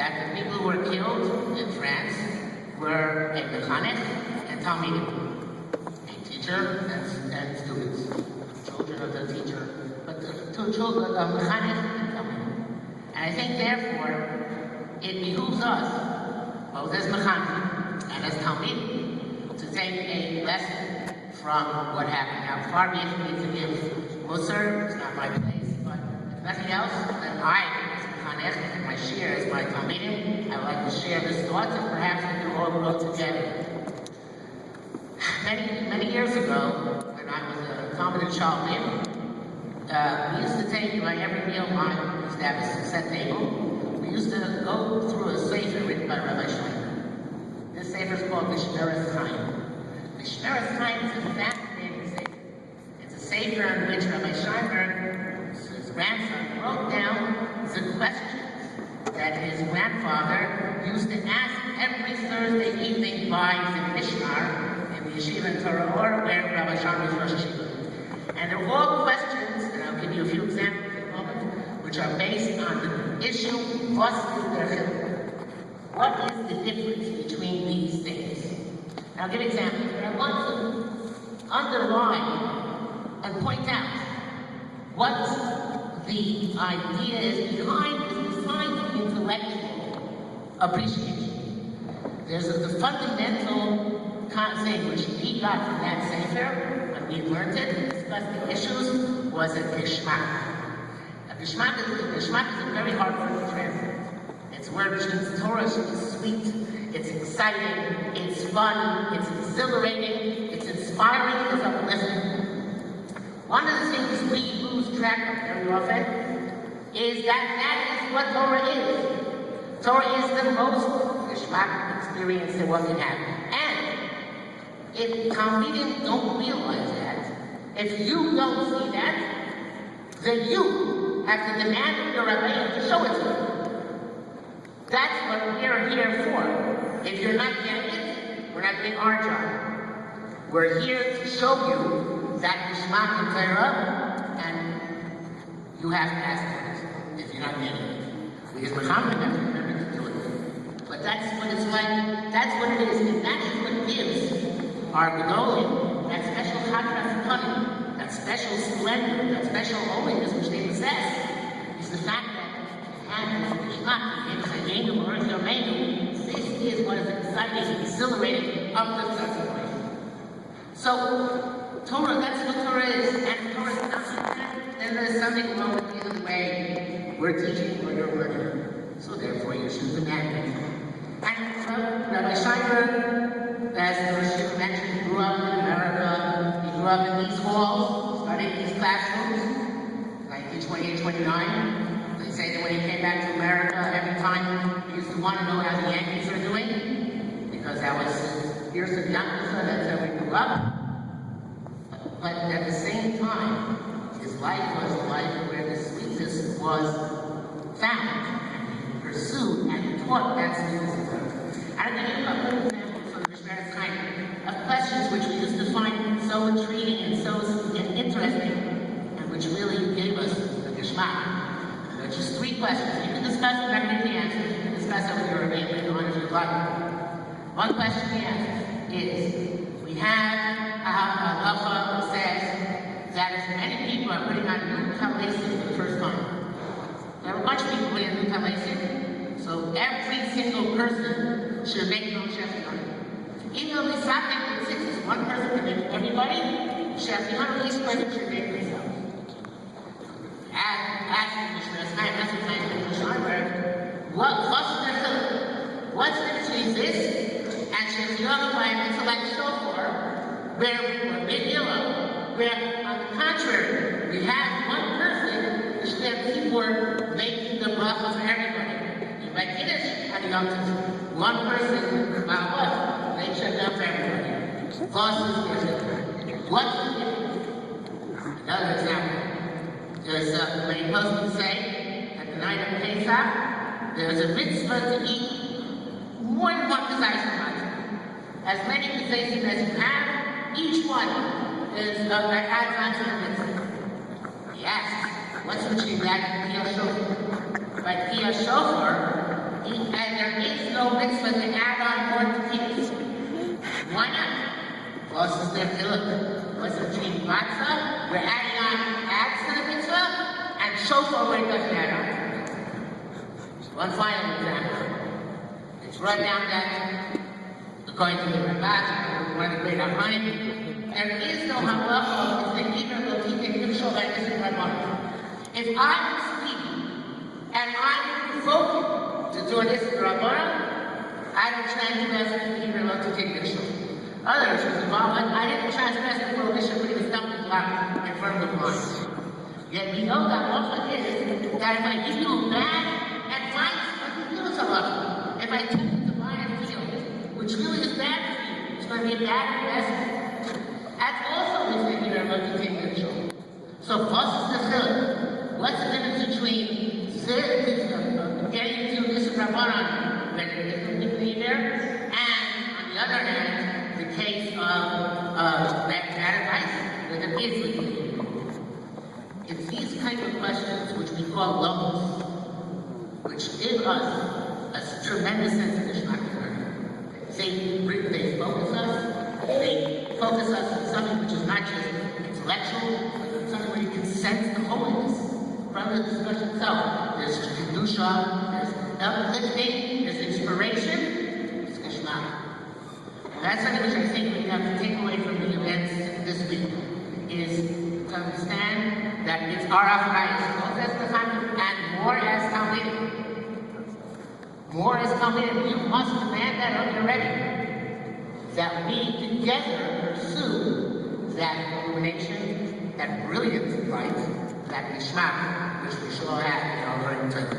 that the people who were killed in France were a mechanech and talmidim, a teacher and students, children of the teacher, but the two children of mechanech and talmidim. And I think therefore it behooves us, both as mechanech and as talmidim, to take a lesson from what happened. Now, far be it for me to give musar, it's not my place, but if nothing else, then I, as mechanech, and my share as my talmidim, I would like to share this thought, and perhaps we can all grow together. Many years ago, when I was a talmid in Shalom, we used to take, by every meal line, we used to have a set table, we used to go through a sefer written by Rabbi Sheinberg. This sefer is called Nishmas. Nishmas is a fascinating sefer. It's a sefer in which Rabbi Sheinberg, his grandson, wrote down the questions that his grandfather used to ask every Thursday evening by the Mishmar in the yeshiva in Torah, or where Rabbi Sheinberg was Rosh Yeshiva. And they're all questions, and I'll give you a few examples in a moment, which are based on the issue, what is the difference between these things? I'll give examples, but I want to underline and point out what the idea is behind this, besides the intellectual appreciation. There's the fundamental thing which we got from that sefer, when we learned it and discussed the issues, was a geschmack. A geschmack is a very hard word to translate. It's a word which means Torah is sweet, it's exciting, it's fun, it's exhilarating, it's inspiring, it's uplifting. One of the things we lose track of very often is that is what Torah is. Torah is the most geschmack experience that one can have. And if talmidim don't realize that, if you don't see that, then you have to demand of your rabbi to show it to you. That's what we're here for. If you're not getting it, we're not doing our job. We're here to show you that Geschmack in Torah, and you have to ask for it if you're not getting it. Because Muhammad have to remember to do it. But that's what it's like, that's what it is, and that is what gives our Gedolim that special chadras, that special splendor, that special holiness which they possess, is the fact that this is what is exciting, exhilarating, uplifting. So, Torah, that's what Torah is. And Torah is not that, then there's something wrong with either way we're teaching or you're learning. So therefore you should demand it. And Rabbi Sheinberg, as the Rosh mentioned, grew up in America. He grew up in these halls, studied in these classrooms, 1928, 29. They say that when he came back to America, every time he used to want to know how the Yankees are doing, because that was here's the Yankees, that's how we grew up. But at the same time, his life was a life where the sweetness was found, and he pursued and taught that sweetness. I'll give you a couple of examples from the Mishmeres Chaim of questions which we used to find so intriguing and so interesting, and which really gave us the geschmack. Just 3 questions. You can discuss them, not give the answers. You can discuss them with your rabbi on if you'd like. One question he answers is, we have a halacha that says that as many people are putting on new talesim for the first time. There are a bunch of people putting on new talesim, so every single person should make their own sheffion. Even though we stop making 6, one person can make everybody, sheffion, at least one should make themselves. Ask the Mishmeres Chaim Pinchas Sheinberg, what's the between this and Sheffion by an intellect shofar, where we're big yellow, where on the contrary, we have one person who should have people making the bracha for everybody. You by Kiddush, and you one person, about what? They shut down for everybody. What's the difference? Another example. There's many postscripts say at the night of Pesach, there's a mitzvah to eat more than one kazayim. As many kazayim as you have, each one is adds on to the mitzvah. He asks, what's between that and Piyah Shofar? By Piyah Shofar, is no mitzvah to add on more tekilas. Why not? Plus, is there chiluk? What's between matzah? We're adding on adds to the mitzvah, and shofar where it doesn't add on. One final example. It's run down that, according to the Rabbah, one of the great Rahmanim, there is no halacha if the keeper will keep it neutral like this in Rabbanan. If I'm speaking and I'm provoking to do this in Rabbanan, I don't transgress the keeper will to take neutral. Others, I didn't transgress the prohibition putting a stumbling block in front of the blind. Yet we know that halacha is that if I give you bad advice, if I tell you to buy a field, which really is bad for you, it's going to be a bad investment. That's also the thing you're about to take control. So, plus is the chiluk. What's the difference between getting to this Rabbanan, when it isn't there, and on the other hand, the case of bad advice, when it is with you? It's these kind of questions which we call logos, which give us a tremendous sense of nishmas. They focus us on something which is not just intellectual, but something where you can sense the holiness from the discussion itself. There's kedusha, there's uplifting, there's inspiration, there's nishmas. That's something which I think we have to take away from the events this week, is to understand that it's our achrayus, both as the and more as talmidim. More is coming, and you must demand that of your ready. That we together pursue that illumination, that brilliant light, that nishma, which we shall all have in our learning time.